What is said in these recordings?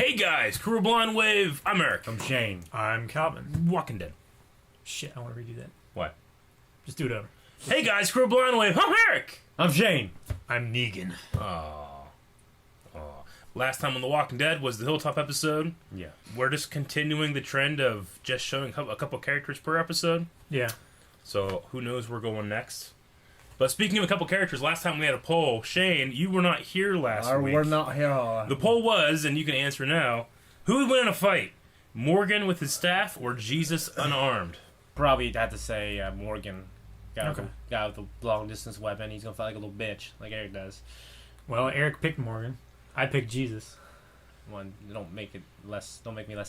Hey guys, Crew Blind Wave. I'm Eric. I'm Shane. I'm Calvin. Walking Dead. Shit, I want to redo that. What? Just do it over. Hey guys, Crew Blind Wave. I'm Eric. I'm Shane. I'm Negan. Last time on The Walking Dead was the Hilltop episode. Yeah. We're just continuing the trend of just showing a couple characters per episode. Yeah. So who knows where we're going next. But speaking of a couple characters, last time we had a poll. Shane, you were not here last week. We're not here. The poll was, and you can answer now, who would win in a fight? Morgan with his staff or Jesus unarmed? Probably have to say Morgan. Guy Okay. with the long distance weapon. He's gonna fight like a little bitch, like Eric does. Well, Eric picked Morgan. I picked Jesus. One, don't make me less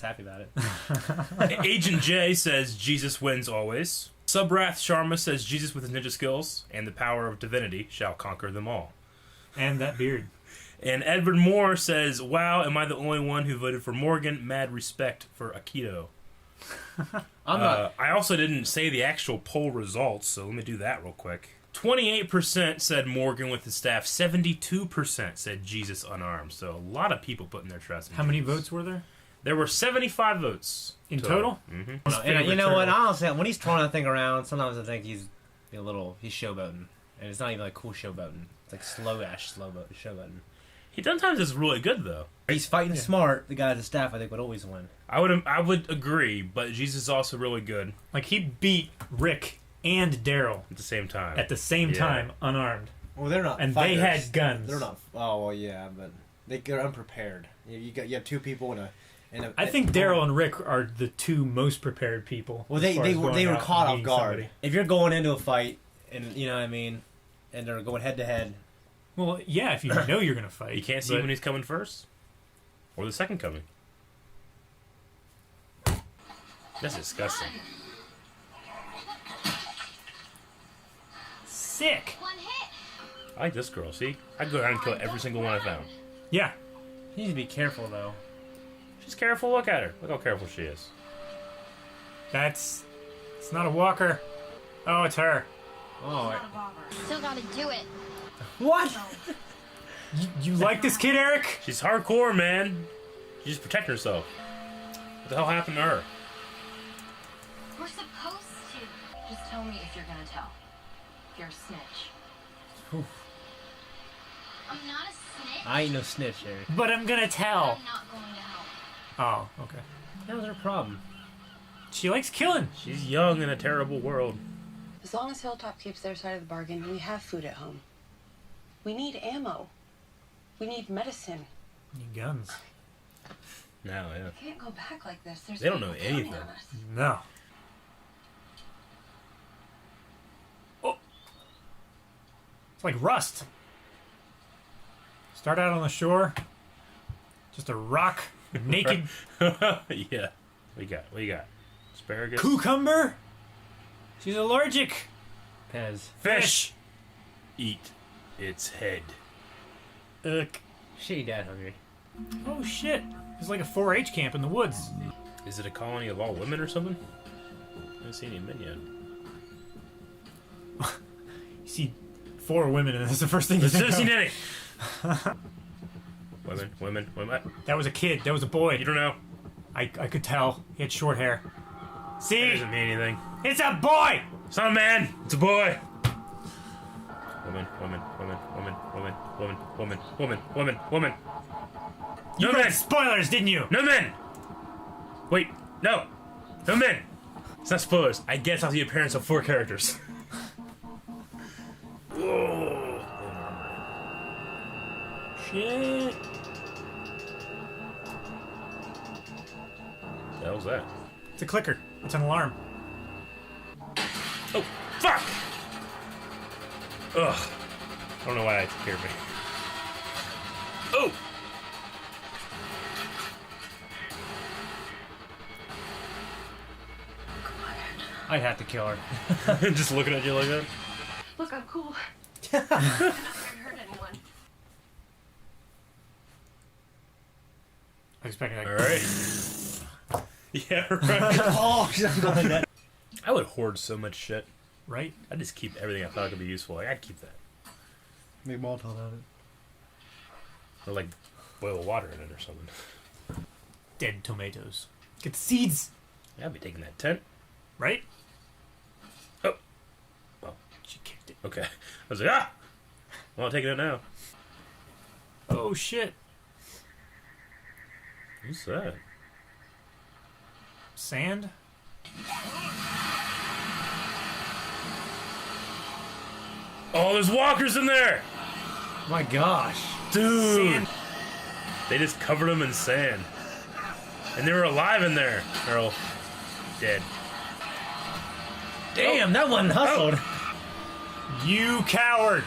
happy about it. Agent J says Jesus wins always. Subrath Sharma says Jesus with his ninja skills and the power of divinity shall conquer them all. And that beard. And Edward Moore says, wow, am I the only one who voted for Morgan? Mad respect for Aikido. I'm not. I also didn't say the actual poll results, so let me do that real quick. 28% said Morgan with his staff. 72% said Jesus unarmed. So a lot of people putting their trust in How many Jesus. votes were there? There were 75 votes. In total? Mm-hmm. And you know what? Honestly, when he's throwing that thing around, sometimes I think he's showboating, and it's not even like cool showboating. It's like showboating. He sometimes is really good, though. He's fighting smart. The guy at the staff, I think, would always win. I would agree, but Jesus is also really good Like, he beat Rick and Daryl at the same time. at the same Yeah. time, unarmed. Well, they're not. And fighters. they had guns. They're not. Oh well, yeah, but they're unprepared. You have two people in a. I think Daryl and Rick are the two most prepared people. Well, as far as going they were out caught and off meeting guard. somebody. If you're going into a fight, and you know what I mean, and they're going head to head. Well, yeah, if you know you're going to fight. You can't see but when he's coming first or the second coming. That's disgusting. Sick. I like this girl. See, I'd go around and kill every single one I found. Yeah. You need to be careful though. She's careful. Look at her. Look how careful she is. It's not a walker. Oh, it's her. Oh, Still gotta do it. what? You like this kid, Eric? She's hardcore, man. She's just protecting herself. What the hell happened to her? We're supposed to. Just tell me if you're gonna tell. If you're a snitch. I'm not a snitch. I ain't no snitch, Eric. But I'm going to tell. I'm not going to help. Oh, okay. That was her problem. She likes killing. She's young in a terrible world. As long as Hilltop keeps their side of the bargain, we have food at home. We need ammo. We need medicine. Need guns. No, yeah. We can't go back like this. There's They don't know people counting anything. on us. No. Oh. It's like rust. Start out on the shore. Just a rock. Naked Yeah. What you got? Asparagus? cucumber. She's allergic. Pez. Fish! Eat its head. Ugh. She dead hungry. Oh shit. It's like a 4-H camp in the woods. Is it a colony of all women or something? I haven't seen any men yet. You see 4 women and that's the first thing you Let's think see of. Nanny! Women. That was a kid. That was a boy. You don't know. I could tell. He had short hair. It See? doesn't mean anything. It's a boy! It's not a man. It's a boy. Woman. You No read men. spoilers, didn't you? No men. Wait. No men. It's not spoilers. I guess off the appearance of 4 characters. Whoa. Shit. The hell's that? It's a clicker. It's an alarm. Oh, fuck! Ugh. I don't know why that scared me. Oh! I'd have to kill her. Just looking at you like that? Look, I'm cool. I'm not gonna hurt anyone. I expect like, Alright. Yeah, right. Oh, something like that. I would hoard so much shit. right? I'd just keep everything I thought could be useful. Like, I'd keep that. Make Molotov out of it. Or like boil water in it or something. dead tomatoes. Get the seeds, I'll be taking that tent. right? Oh. Well, She kicked it. okay. I was like, ah! Well, I'm taking it now. Oh shit. What's that? Sand? Oh, there's walkers in there! My gosh. Dude! Sand. They just covered them in sand. And they were alive in there. They're all dead. Damn, that one hustled. You coward!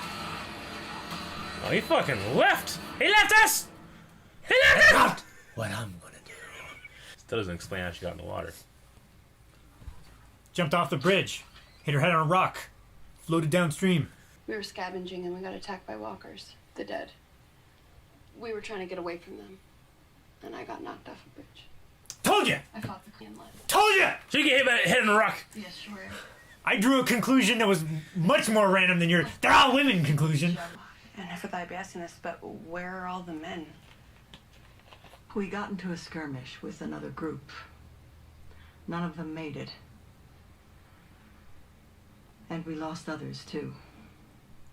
Oh, he fucking left! He left us! He left us! What I'm gonna do. Still doesn't explain how she got in the water. Jumped off the bridge, hit her head on a rock, floated downstream. We were scavenging and we got attacked by walkers, the dead. We were trying to get away from them, and I got knocked off a bridge. Told ya! I fought the clan left. Told ya! So you get hit by a head on a rock. Yeah, sure. I drew a conclusion that was much more random than your "they're all women" conclusion. And I thought I'd be asking this, but where are all the men? We got into a skirmish with another group. None of them made it. And we lost others, too.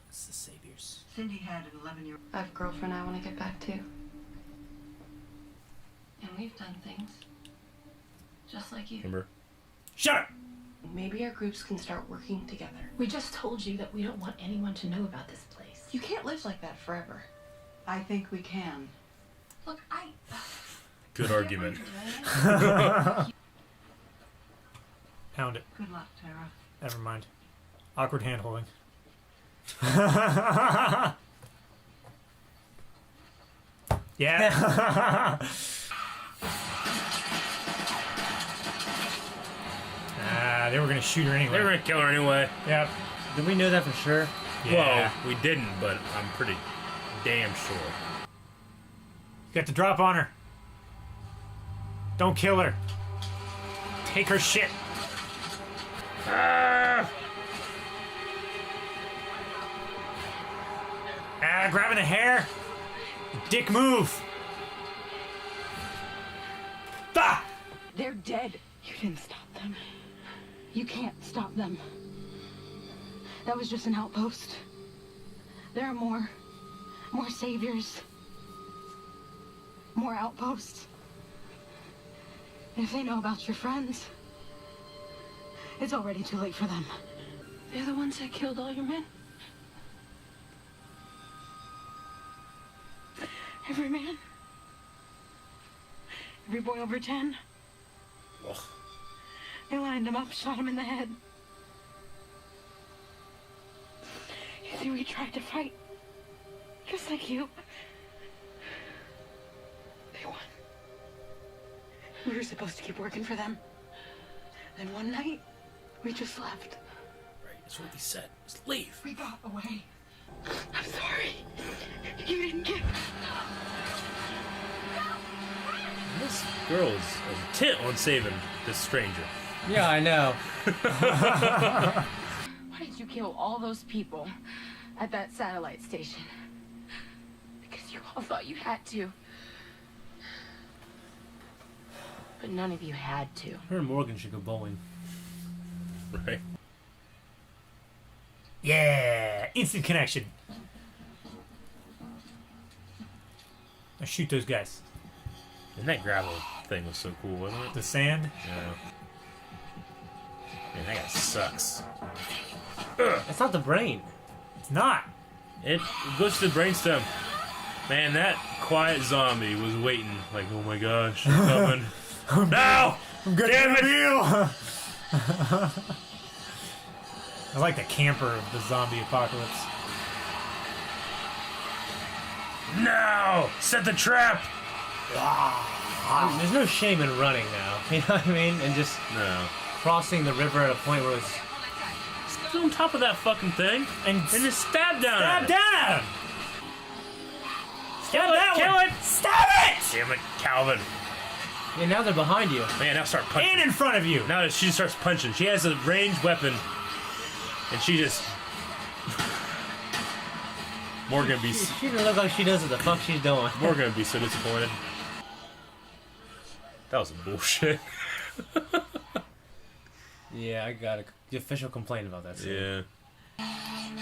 It's the saviors. Cindy had an 11-year-old. I have a girlfriend I want to get back to. And we've done things. Just like you. Remember? Shut up! Maybe our groups can start working together. We just told you that we don't want anyone to know about this place. You can't live like that forever. I think we can. Look, Good argument. Pound it. Good luck, Tara. Never mind. Awkward hand holding. Yeah. They were gonna shoot her anyway. They were gonna kill her anyway. Yep. Did we know that for sure? Yeah. Well, we didn't, but I'm pretty damn sure. You got to drop on her. Don't kill her. Take her shit. Grabbing the hair. Dick move. Ah! They're dead. You didn't stop them. You can't stop them. That was just an outpost. There are more saviors. More outposts. And if they know about your friends, it's already too late for them. They're the ones that killed all your men. Every man. Every boy over 10. Ugh. They lined him up, shot him in the head. You see, we tried to fight. Just like you. They won. We were supposed to keep working for them. Then one night, we just left. Right, that's what we said. Just leave. We got away. I'm sorry. You didn't get... This girl is intent on saving this stranger. Yeah, I know. why did you kill all those people at that satellite station? Because you all thought you had to. But none of you had to. Her and Morgan should go bowling. Right? Yeah. Instant connection. Now shoot those guys. And that gravel thing was so cool, wasn't it? The sand. Yeah. Man, that guy sucks. It's not the brain. It's not. It goes to the brainstem. Man, that quiet zombie was waiting, like, oh my gosh, she's coming. No! Damn it! I like the camper of the zombie apocalypse. No! Set the trap! There's no shame in running now. You know what I mean? And just No. crossing the river at a point where it's... Get on top of that fucking thing and just stab down at Stab it. down! Stab that Kill one! it! Stab it! Damn it, Calvin. Yeah, now they're behind you. Man, now start punching. And in front of you! Now she starts punching. She has a ranged weapon, and she just... Morgan She doesn't look like she knows what the fuck she's doing. Morgan would be so disappointed. That was bullshit. Yeah, I got the official complaint about that scene. Yeah.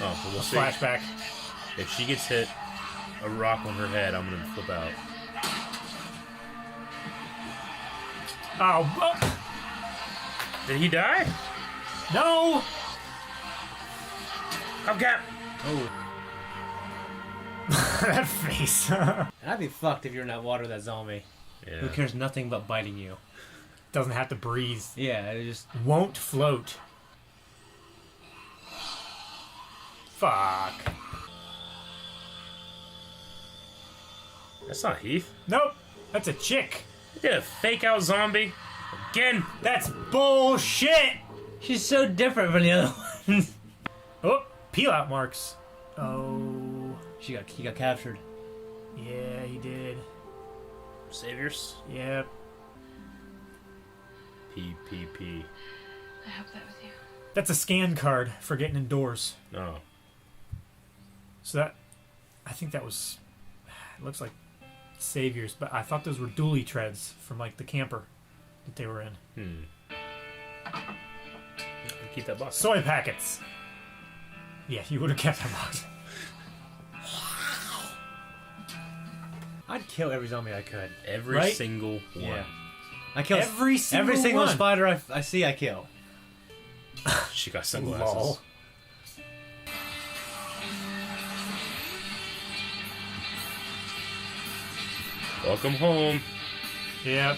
Oh, so we'll see. Flashback. If she gets hit a rock on her head, I'm gonna flip out. Oh, Did he die? no! Come, Cap. Oh, That face. and I'd be fucked if you're in that water with that zombie. Yeah. Who cares nothing but biting you. Doesn't have to breathe. Yeah, it just... Won't float. Fuck. That's not Heath. Nope. That's a chick. He did a fake out zombie again. That's bullshit. She's so different from the other ones. Oh, peel out marks. Oh, He got captured. yeah, he did. Saviors. Yep. PPP. I hope that was you. That's a scan card for getting indoors. No. So that, I think that was, it looks like Saviors, but I thought those were dually treads from like the camper that they were in. Keep that box. Soy packets. Yeah, you would have kept that box. I'd kill every zombie I could. Every Right? single one. Yeah. I kill Every single one. spider I see, I kill. She got sunglasses. Lol. Welcome home. Yep.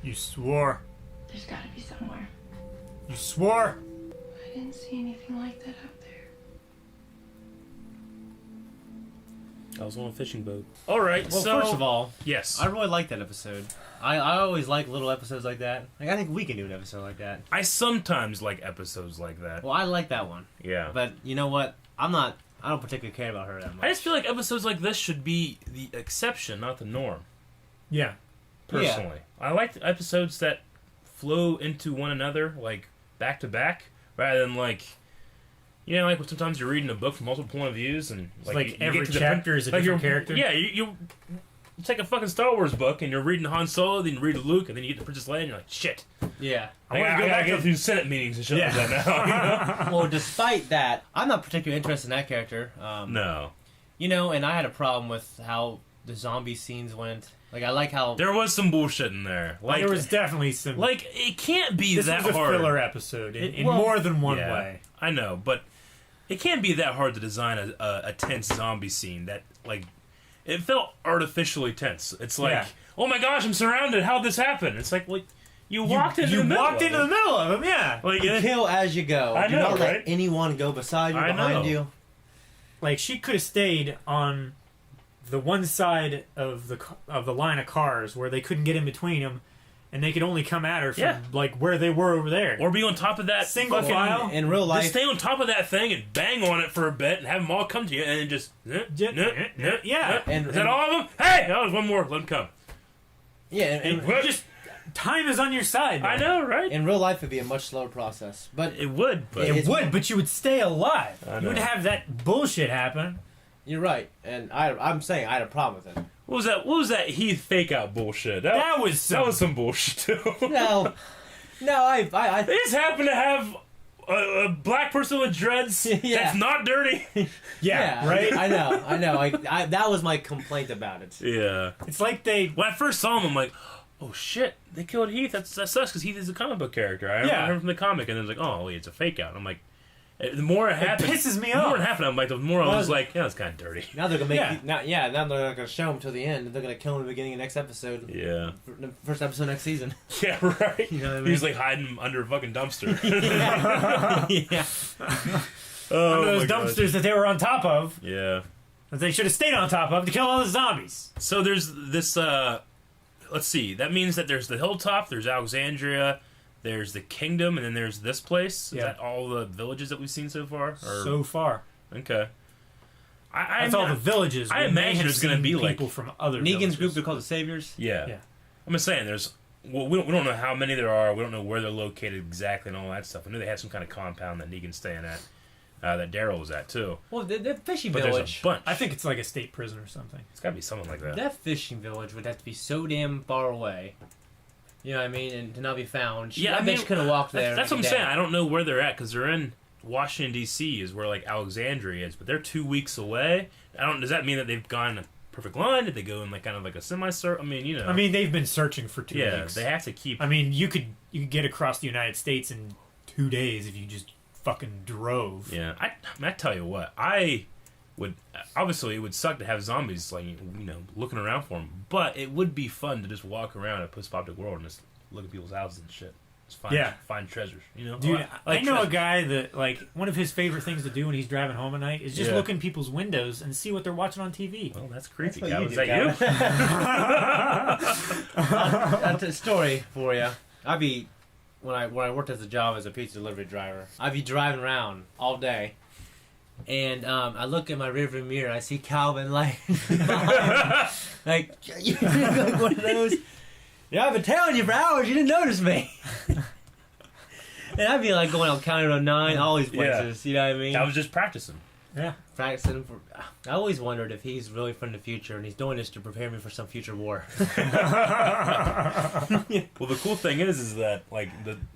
You swore. There's gotta be somewhere. You swore. I didn't see anything like that out there. I was on a fishing boat. All right. Well, so first of all, yes, I really like that episode. I always like little episodes like that. Like, I think we can do an episode like that. I sometimes like episodes like that. Well, I like that one. Yeah. But you know what? I don't particularly care about her that much. I just feel like episodes like this should be the exception, not the norm. Yeah. Personally, I like the episodes that flow into one another, like back to back, rather than like, you know, like sometimes you're reading a book from multiple point of views, and Like you every get to the chapter is a different character? Yeah, you take a fucking Star Wars book and you're reading Han Solo, then you read Luke, and then you get to Princess Leia, and you're like, shit. Yeah. I gotta go through Senate meetings and shit like that now. You know? Well, despite that, I'm not particularly interested in that character. No, You know, and I had a problem with how the zombie scenes went. Like, I like how... there was some bullshit in there. Like There was definitely some. like it can't be this that was a hard. filler episode in Well, more than one yeah, way. I know, but it can't be that hard to design a tense zombie scene that, like, it felt artificially tense. It's like, Yeah. oh my gosh, I'm surrounded. How'd this happen? It's like you walked into you the middle walked of into it. the middle of them, yeah. Like, You kill as you go. I Do know, not let right? anyone go beside you, I behind know. you. Like she could have stayed on the one side of the line of cars where they couldn't get in between them, and they could only come at her from Yeah. like where they were over there. or be on top of that Single fucking, file. In real Just life, stay on top of that thing and bang on it for a bit and have them all come to you and then just Yeah. And- is that all of them? Hey, oh, there's one more. Let them come. yeah, Just time is on your side. I man. know, right? in real life it'd be a much slower process. But It would, but It It's- would, but you would stay alive. I You would know. have that bullshit happen. you're right, and I'm saying I had a problem with it. what was that? What was that Heath fake out bullshit? That was some, that was some bullshit too. No, They just happen to have a black person with dreads Yeah. that's not dirty. yeah, right. I know. I that was my complaint about it. Yeah. It's like they When I first saw him, I'm like, oh shit, they killed Heath. That sucks because Heath is a comic book character. I Yeah. remember from the comic, and then it's like, oh, wait, it's a fake out. And I'm like, the more it happened, pisses me the more off. it happened, I'm like, the more I was Well, like, yeah, it's kind of dirty. Now they're gonna make Yeah. now they're not gonna show him till the end. They're gonna kill him in the beginning of next episode. Yeah. The first episode next season. Yeah, right. You know what I mean? He's like hiding under a fucking dumpster. yeah. Oh, Under those my gosh. dumpsters that they were on top of, Yeah. that they should have stayed on top of to kill all the zombies. So there's this, let's see, that means that there's the hilltop, there's Alexandria, there's the kingdom, and then there's this place. Is Yeah. that all the villages that we've seen so far? Or, So far, okay. that's all the villages. I We may imagine have it's gonna seen be like- people from other Negan's villages. group, they're called the Saviors. Yeah. Yeah. I'm just saying, there's. Well, we don't know how many there are. We don't know where they're located exactly and all that stuff. I knew they had some kind of compound that Negan's staying at. that Daryl was at too. Well, the fishing But village. there's a bunch. I think it's like a state prison or something. It's got to be something like that. That fishing village would have to be so damn far away. You know what I mean? And to not be found. Yeah, I bet you could have walked there. That's what I'm every saying. day. I don't know where they're at because they're in Washington D.C. is where like Alexandria is, but they're 2 weeks away. Does that mean that they've gone a perfect line? Did they go in like kind of like a semi-circle? I mean, you know. I mean, they've been searching for 2 yeah, weeks. they have to keep. I mean, you could get across the United States in 2 days if you just fucking drove. Yeah, I tell you what, I would obviously it would suck to have zombies like looking around for them, but it would be fun to just walk around a post-apocalyptic world and just look at people's houses and shit. Just find treasures. Dude, like I know treasures. a guy that like one of his favorite things to do when he's driving home at night is just Yeah. look in people's windows and see what they're watching on TV. Well, that's creepy. what Guy. you Was do, that you? That's a story for you. I'd be when I worked as a job as a pizza delivery driver. I'd be driving around all day, and I look in my rearview mirror. I see Calvin like like one of those. Yeah, I've been telling you for hours. You didn't notice me. And I'd be like going out County Road 9, all these places. You know what I mean? I was just practicing. Yeah. Practicing for. I always wondered if he's really from the future and he's doing this to prepare me for some future war. Well, the cool thing is that like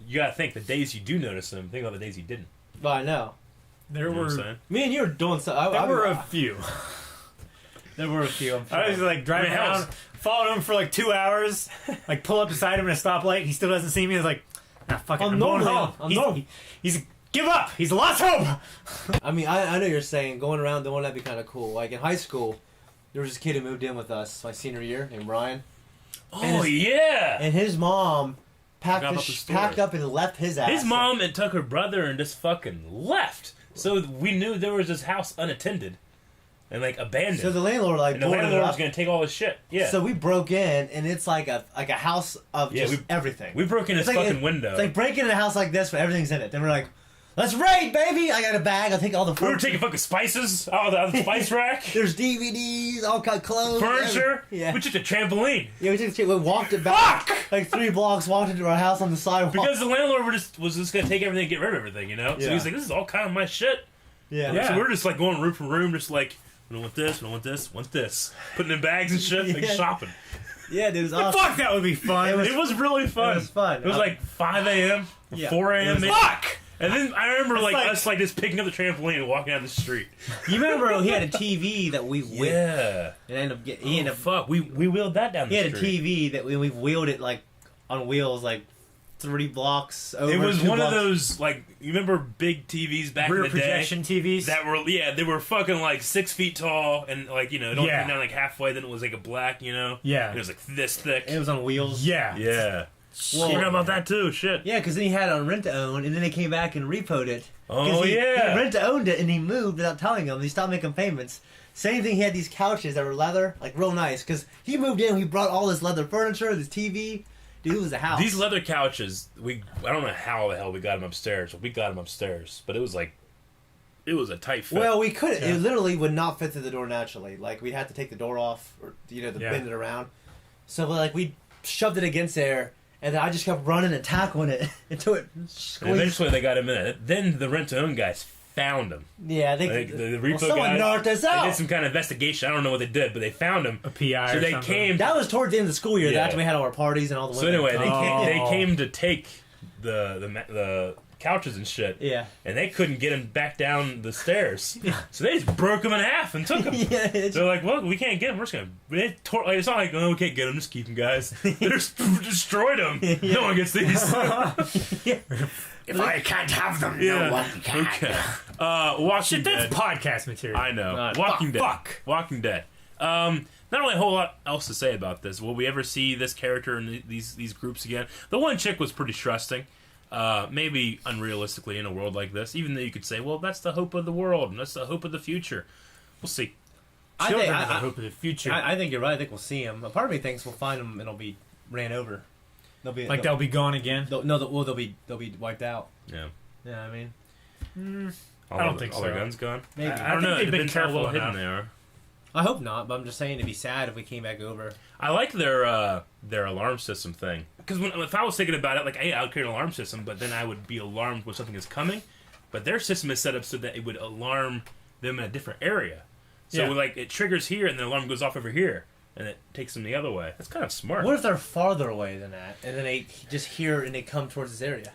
you gotta think the days you do notice them. Think about the days you didn't. But I know. There You know what I'm were saying? Me and you were doing something. there were a few. There were a few. I'm sure. I was like driving I mean, hell, around, following him for like 2 hours, like pull up beside him at a stoplight. He still doesn't see me. I was like, fuck it, I'm going home. He's give up. He's lost hope. I mean, I know you're saying going around doing that'd be kind of cool. Like in high school, there was this kid who moved in with us my senior year named Ryan, Oh yeah. and his mom Forgot about the story. packed up and left his ass. His mom and took her brother and just fucking left. So we knew there was this house unattended and like abandoned. So the landlord like and the boarded landlord it was up. gonna take all his shit. Yeah. So we broke in, and it's like a house of Yeah, just everything. we broke in his It's like fucking window. It's like breaking in a house like this, but everything's in it. Then we're like, let's raid, baby! I got a bag. I'll take all the we were furniture. taking fucking spices out of the spice rack, There's DVDs, all kind of clothes, furniture. Yeah. We took a trampoline Yeah, we walked it back. Like 3 blocks, walked into our house on the sidewalk. because the landlord was just gonna take everything, and get rid of everything, So Yeah. he's like, "This is all kind of my shit." yeah. So we're just like going room for room, just like, "We don't want this, we don't want this, want this," putting in bags and shit, like Yeah. shopping. Yeah, dude, it was awesome. Fuck, that would be fun. It was really fun. It was fun. It was like 5 a.m., Yeah. 4 It a.m. was- maybe. Fuck! And then I remember like, like- us like just picking up the trampoline and walking down the street. You remember he had a TV that we whipped. Yeah. And ended up he ended up Fuck, we wheeled that down he the had a street. TV that we wheeled it like on wheels like 3 blocks over. It was 2 one of blocks. those like you remember big TVs back Rear in the projection day TVs. that were they were fucking like 6 feet tall and like it only Yeah. came down like halfway. Then it was like a black Yeah. It was like this thick. It was on wheels. yeah. Yeah. Well, I forgot about that too. Shit. Yeah, because then he had it on rent to own, and then they came back and repoed it. 'Cause Oh he yeah. rent to owned it, and he moved without telling them. He stopped making payments. Same thing. He had these couches that were leather, like real nice. Because he moved in, he brought all this leather furniture, this TV. Dude, it was a house. These leather couches, I don't know how the hell we got them upstairs, but we got them upstairs. But it was a tight fit. Well, we couldn't. Yeah. It literally would not fit through the door naturally. Like we'd have to take the door off, or to Yeah. bend it around. So like we shoved it against there, and then I just kept running and tackling it until it and squeezed. eventually they got him in it. Then the rent-to-own guys found him. Yeah, The repo someone guys, knocked us they out. did some kind of investigation. I don't know what they did, but they found him. A PI So or they something. came. That was towards the end of the school year. Yeah. After we had all our parties and all the So women. anyway, they Oh. came to take the couches and shit. Yeah. And they couldn't get him back down the stairs. So they just broke him in half and took him. Yeah, it's- They're like, well, we can't get him. We're just gonna. It's not like, oh, we can't get him. Just keep him, guys. They just destroyed him. No one gets these. If I can't have them, Yeah. no one can. Okay. Walking Shit, Dead. that's podcast material. I know. God, Walking Dead. fuck. Walking Dead. Not really a whole lot else to say about this. Will we ever see this character in these groups again? The one chick was pretty trusting. Maybe unrealistically in a world like this, even though you could say, well, that's the hope of the world and that's the hope of the future. We'll see. I Children think are the hope of the future. I think you're right. I think we'll see him. A part of me thinks we'll find him and it'll be ran over. They'll be like they'll be gone again. they'll be wiped out. Yeah. Yeah, I mean, I don't think all so. their guns gone. maybe. I don't think know. they've It been depends how careful well hidden enough. they are. I hope not, but I'm just saying it'd be sad if we came back over. I like their alarm system thing because if I was thinking about it, like, hey, I would create an alarm system, but then I would be alarmed when something is coming. but their system is set up so that it would alarm them in a different area. So Yeah. like it triggers here, and the alarm goes off over here, and it takes them the other way. That's kind of smart. What if they're farther away than that, and then they just hear and they come towards this area?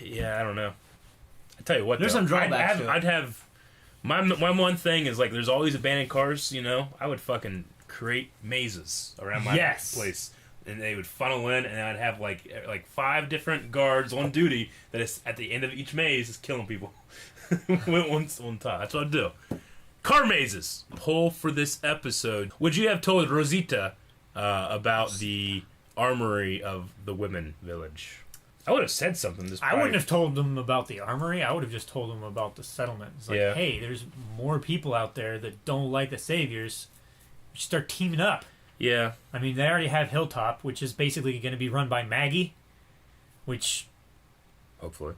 Yeah, I don't know. I tell you what, There's though, some drawbacks to it. I'd have my one thing is like there's all these abandoned cars. You know, I would fucking create mazes around my Yes. place, and they would funnel in, and I'd have like 5 different guards on duty that is at the end of each maze is killing people. one time. That's what I'd do. Car mazes. Poll for this episode: would you have told Rosita about the armory of the women village? I would have said something. I wouldn't have told them about the armory. I would have just told them about the settlement. It's like, Yeah. hey, there's more people out there that don't like the Saviors. We should start teaming up. Yeah. I mean, they already have Hilltop, which is basically going to be run by Maggie. Which, Hopefully.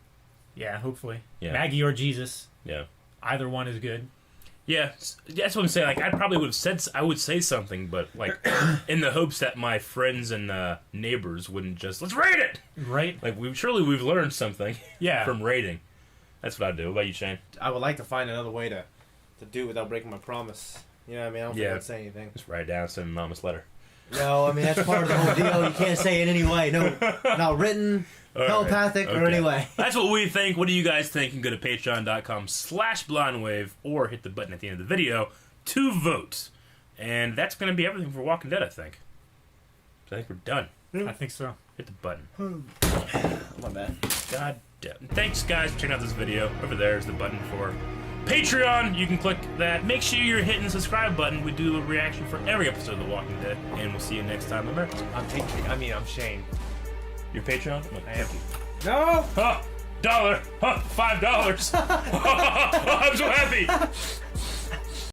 yeah, hopefully. Yeah. Maggie or Jesus. Yeah. Either one is good. Yeah, that's what I'm saying. Like, I probably would have said, I would say something, but like, in the hopes that my friends and neighbors wouldn't just let's raid it. Right? Like, we've learned something Yeah. from raiding. That's what I do. What about you, Shane? I would like to find another way to do it without breaking my promise. You know what I mean? I don't think Yeah. I'd say anything. Just write it down, send an anonymous letter. No, I mean, that's part of the whole deal. You can't say it in any way. No, not written, All right. telepathic, or Okay. any way. That's what we think. What do you guys think? You can go to patreon.com/blindwave or hit the button at the end of the video to vote. And that's going to be everything for Walking Dead, I think. So I think we're done. I think so. Hit the button. My bad. God damn. Thanks, guys, for checking out this video. Over there is the button for Patreon. You can click that. Make sure you're hitting the subscribe button. We do a reaction for every episode of The Walking Dead. And we'll see you next time, America. I'm Shane. Your Patreon? I am. No! $1. $5. I'm so happy!